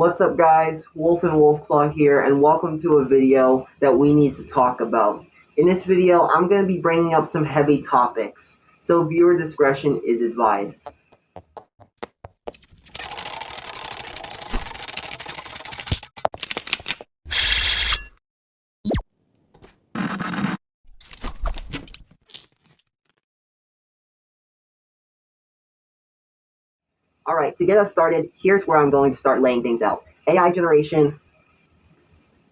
What's up guys, Wolfen Wolfclaw here, and welcome to a video that we need to talk about. In this video, I'm going to be bringing up some heavy topics, so viewer discretion is advised. Alright, to get us started, here's where I'm going to start laying things out. AI generation,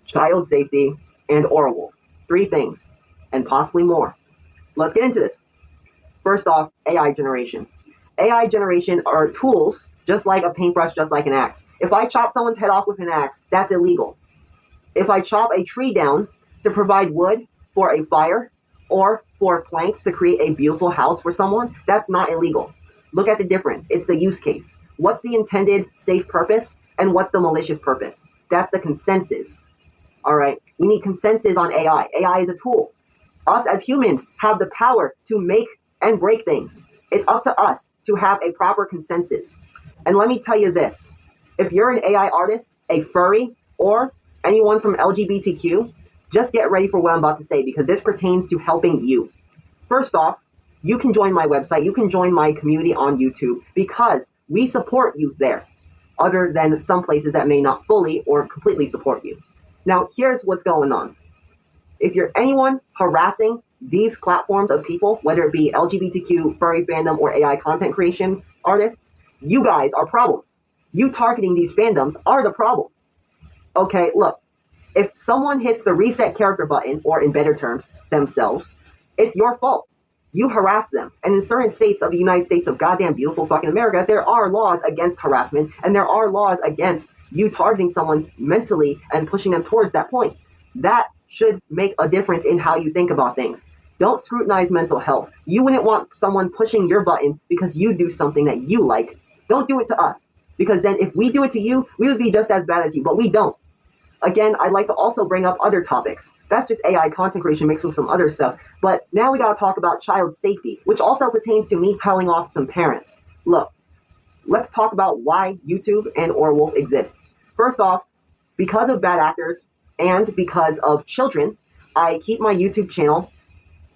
child safety, and oral wolf. 3 things, and possibly more. So let's get into this. First off, AI generation. AI generation are tools, just like a paintbrush, just like an axe. If I chop someone's head off with an axe, that's illegal. If I chop a tree down to provide wood for a fire, or for planks to create a beautiful house for someone, that's not illegal. Look at the difference. It's the use case. What's the intended safe purpose, and what's the malicious purpose? That's the consensus. All right, we need consensus on AI. AI is a tool. Us as humans have the power to make and break things. It's up to us to have a proper consensus. And let me tell you this. If you're an AI artist, a furry, or anyone from LGBTQ, just get ready for what I'm about to say, because this pertains to helping you. First off, you can join my website. You can join my community on YouTube, because we support you there, other than some places that may not fully or completely support you. Now, here's what's going on. If you're anyone harassing these platforms of people, whether it be LGBTQ, furry fandom, or AI content creation artists, you guys are problems. You targeting these fandoms are the problem. Okay, look, if someone hits the reset character button, or in better terms, themselves, it's your fault. You harass them. And in certain states of the United States of goddamn beautiful fucking America, there are laws against harassment, and there are laws against you targeting someone mentally and pushing them towards that point. That should make a difference in how you think about things. Don't scrutinize mental health. You wouldn't want someone pushing your buttons because you do something that you like. Don't do it to us. Because then if we do it to you, we would be just as bad as you, but we don't. Again, I'd like to also bring up other topics. That's just AI content creation mixed with some other stuff. But now we gotta talk about child safety, which also pertains to me telling off some parents. Look, let's talk about why YouTube and Wolf exists. First off, because of bad actors and because of children, I keep my YouTube channel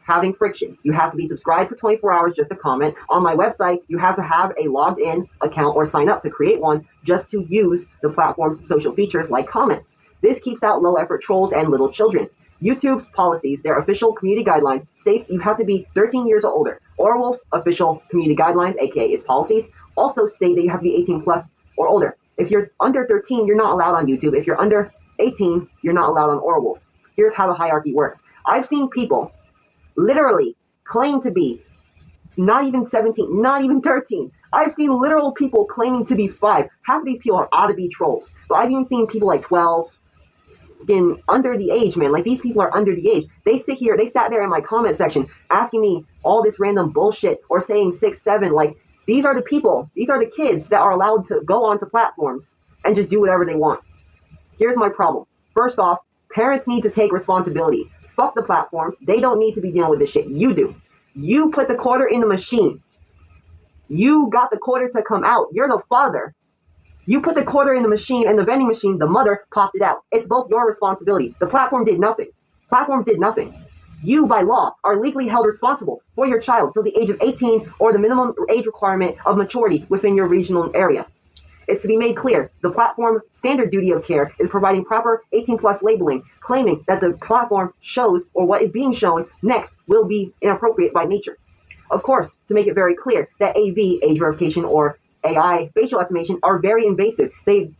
having friction. You have to be subscribed for 24 hours just to comment. On my website, you have to have a logged in account or sign up to create one just to use the platform's social features like comments. This keeps out low-effort trolls and little children. YouTube's policies, their official community guidelines, states you have to be 13 years or older. Wolf's official community guidelines, aka its policies, also state that you have to be 18 plus or older. If you're under 13, you're not allowed on YouTube. If you're under 18, you're not allowed on Wolf. Here's how the hierarchy works. I've seen people literally claim to be not even 17, not even 13. I've seen literal people claiming to be 5. Half of these people are ought to be trolls. But I've even seen people like 12, under the age, man. Like, these people are under the age. They sat there in my comment section asking me all this random bullshit, or saying 6, 7. Like, these are the people, these are the kids that are allowed to go onto platforms and just do whatever they want. Here's my problem. First off, parents need to take responsibility. Fuck the platforms. They don't need to be dealing with this shit. You do. You put the quarter in the machine. You got the quarter to come out. You're the father. You put the quarter in the machine, and the vending machine, the mother, popped it out. It's both your responsibility. The platform did nothing. Platforms did nothing. You, by law, are legally held responsible for your child till the age of 18, or the minimum age requirement of maturity within your regional area. It's to be made clear, the platform standard duty of care is providing proper 18 plus labeling, claiming that the platform shows, or what is being shown next, will be inappropriate by nature. Of course, to make it very clear that AV, age verification, or AI, facial estimation, are very invasive. They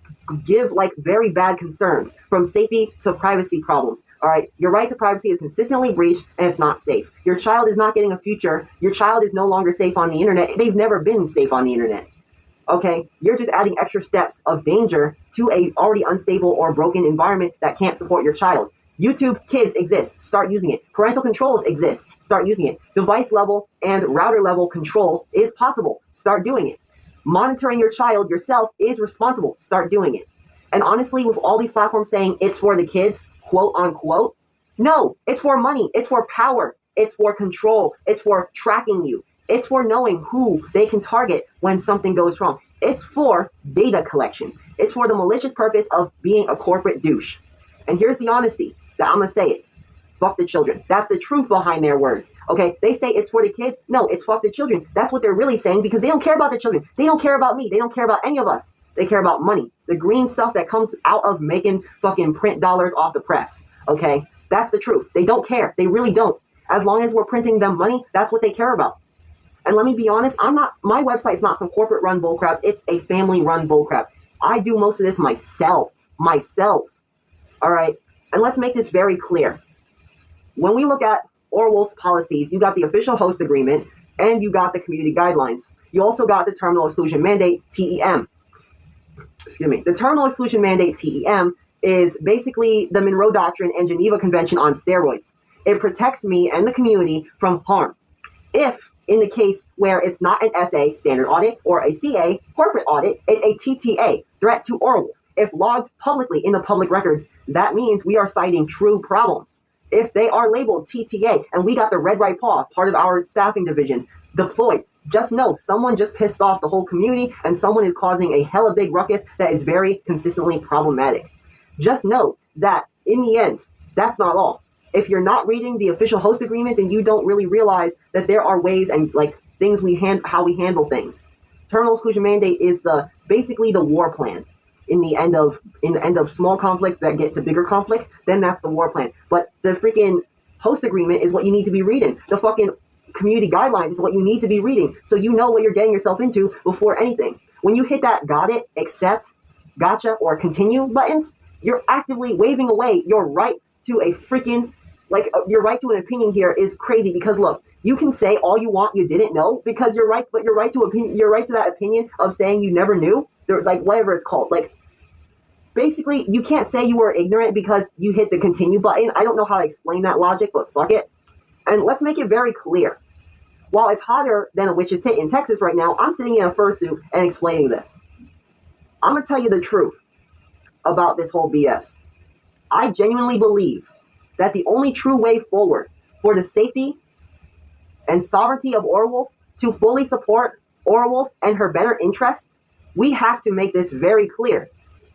give like very bad concerns, from safety to privacy problems. All right, your right to privacy is consistently breached, and it's not safe. Your child is not getting a future. Your child is no longer safe on the internet. They've never been safe on the internet. Okay, you're just adding extra steps of danger to a already unstable or broken environment that can't support your child. YouTube Kids exists. Start using it. Parental controls exists. Start using it. Device level and router level control is possible. Start doing it. Monitoring your child yourself is responsible. Start doing it. And honestly, with all these platforms saying it's for the kids, quote unquote, no, it's for money. It's for power. It's for control. It's for tracking you. It's for knowing who they can target when something goes wrong. It's for data collection. It's for the malicious purpose of being a corporate douche. And here's the honesty that I'm going to say it. Fuck the children. That's the truth behind their words. Okay, they say it's for the kids. No, it's fuck the children. That's what they're really saying because they don't care about the children. They don't care about me. They don't care about any of us. They care about money. The green stuff that comes out of making fucking print dollars off the press. Okay, that's the truth. They don't care. They really don't. As long as we're printing them money, that's what they care about. And let me be honest, my website's not some corporate run bullcrap. It's a family run bullcrap. I do most of this myself. All right, and let's make this very clear. When we look at Orwell's policies, you got the official host agreement and you got the community guidelines. You also got the terminal exclusion mandate, TEM. Excuse me. The terminal exclusion mandate, TEM, is basically the Monroe Doctrine and Geneva Convention on steroids. It protects me and the community from harm. If, in the case where it's not an SA, standard audit, or a CA, corporate audit, it's a TTA, threat to Orwell. If logged publicly in the public records, that means we are citing true problems. If they are labeled TTA and we got the red right paw, part of our staffing divisions, deployed, just know someone just pissed off the whole community and someone is causing a hella big ruckus that is very consistently problematic. Just know that in the end, that's not all. If you're not reading the official host agreement, then you don't really realize that there are ways and like things how we handle things. Terminal exclusion mandate is basically the war plan. In the end of small conflicts that get to bigger conflicts, then that's the war plan. But the freaking host agreement is what you need to be reading. The fucking community guidelines is what you need to be reading, so you know what you're getting yourself into before anything. When you hit that got it, accept, gotcha, or continue buttons, you're actively waving away your right to a freaking, your right to an opinion here is crazy because look, you can say all you want you didn't know because you're right, but your right to that opinion of saying you never knew, whatever it's called, basically, you can't say you were ignorant because you hit the continue button. I don't know how to explain that logic, but fuck it. And let's make it very clear. While it's hotter than a witch's tit in Texas right now, I'm sitting in a fursuit and explaining this. I'm going to tell you the truth about this whole BS. I genuinely believe that the only true way forward for the safety and sovereignty of Orwell to fully support Orwell and her better interests, we have to make this very clear.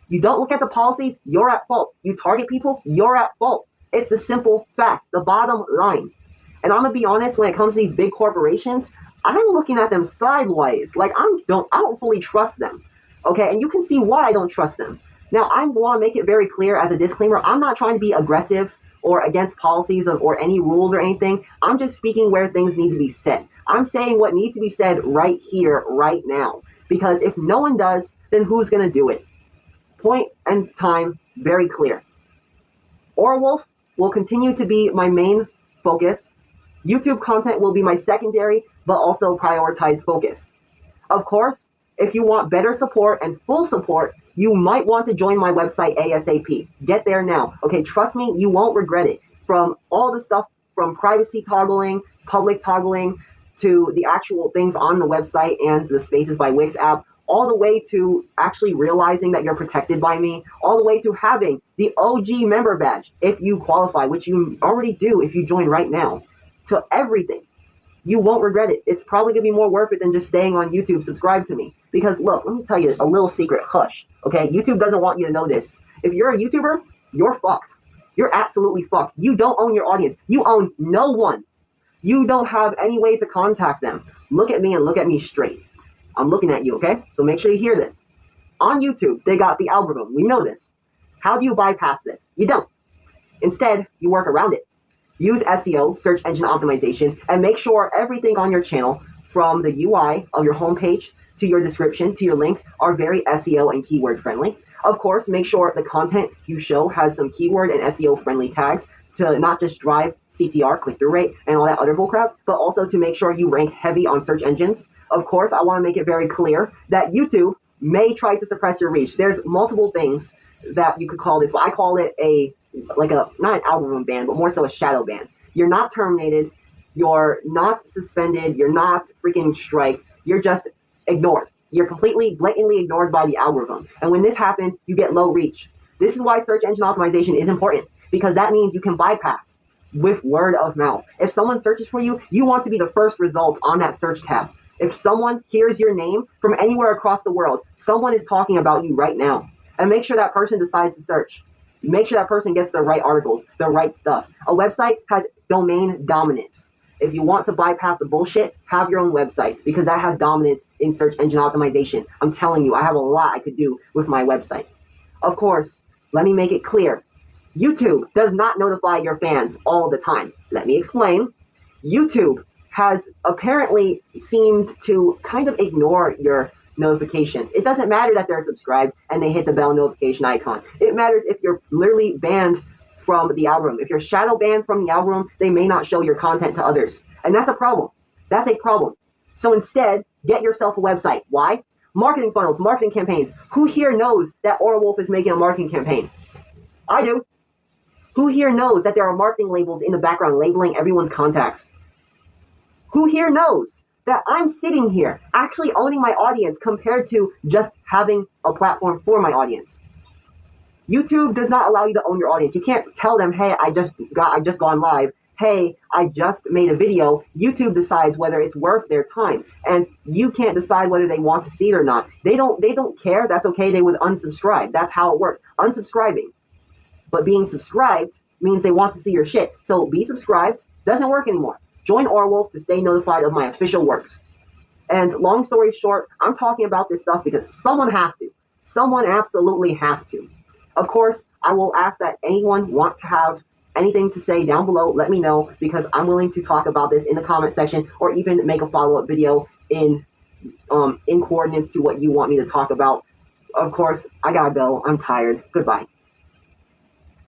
You don't look at the policies, you're at fault. You target people, you're at fault. It's the simple fact, the bottom line. And I'm gonna be honest, when it comes to these big corporations, I'm looking at them sideways. I don't fully trust them. Okay, and you can see why I don't trust them. Now, I want to make it very clear as a disclaimer, I'm not trying to be aggressive or against policies or any rules or anything. I'm just speaking where things need to be said. I'm saying what needs to be said right here, right now. Because if no one does, then who's gonna do it? Point and time, very clear. Orwell will continue to be my main focus. YouTube content will be my secondary, but also prioritized focus. Of course, if you want better support and full support, you might want to join my website ASAP. Get there now. Okay, trust me, you won't regret it. From all the stuff from privacy toggling, public toggling, to the actual things on the website and the Spaces by Wix app, all the way to actually realizing that you're protected by me, all the way to having the OG member badge if you qualify, which you already do if you join right now, to everything. You won't regret it. It's probably going to be more worth it than just staying on YouTube. Subscribe to me. Because look, let me tell you a little secret. Hush. Okay? YouTube doesn't want you to know this. If you're a YouTuber, you're fucked. You're absolutely fucked. You don't own your audience. You own no one. You don't have any way to contact them. Look at me and look at me straight. I'm looking at you, okay? So make sure you hear this. On YouTube, they got the algorithm. We know this. How do you bypass this? You don't. Instead, you work around it. Use SEO, search engine optimization, and make sure everything on your channel, from the UI of your homepage to your description to your links, are very SEO and keyword friendly. Of course, make sure the content you show has some keyword and SEO friendly tags to not just drive CTR, click-through rate, and all that other bullcrap, but also to make sure you rank heavy on search engines. Of course, I want to make it very clear that YouTube may try to suppress your reach. There's multiple things that you could call this, but I call it not an algorithm ban, but more so a shadow ban. You're not terminated, you're not suspended, you're not freaking striked, you're just ignored. You're completely, blatantly ignored by the algorithm. And when this happens, you get low reach. This is why search engine optimization is important, because that means you can bypass with word of mouth. If someone searches for you, you want to be the first result on that search tab. If someone hears your name from anywhere across the world, someone is talking about you right now. And make sure that person decides to search. Make sure that person gets the right articles, the right stuff. A website has domain dominance. If you want to bypass the bullshit, have your own website, because that has dominance in search engine optimization. I'm telling you, I have a lot I could do with my website. Of course, let me make it clear. YouTube does not notify your fans all the time. Let me explain. YouTube has apparently seemed to kind of ignore your notifications. It doesn't matter that they're subscribed and they hit the bell notification icon. It matters if you're literally banned from the algorithm. If you're shadow banned from the algorithm, they may not show your content to others. And that's a problem. That's a problem. So instead, get yourself a website. Why? Marketing funnels, marketing campaigns. Who here knows that Wolf is making a marketing campaign? I do. Who here knows that there are marketing labels in the background labeling everyone's contacts? Who here knows that I'm sitting here actually owning my audience compared to just having a platform for my audience? YouTube does not allow you to own your audience. You can't tell them, hey, I just gone live. Hey, I just made a video. YouTube decides whether it's worth their time. And you can't decide whether they want to see it or not. They don't care. That's okay. They would unsubscribe. That's how it works. Unsubscribing. But being subscribed means they want to see your shit. So be subscribed doesn't work anymore. Join Wolf to stay notified of my official works. And long story short, I'm talking about this stuff because someone has to. Someone absolutely has to. Of course, I will ask that anyone want to have anything to say down below, let me know, because I'm willing to talk about this in the comment section or even make a follow-up video in coordinates to what you want me to talk about. Of course, I gotta go. I'm tired. Goodbye.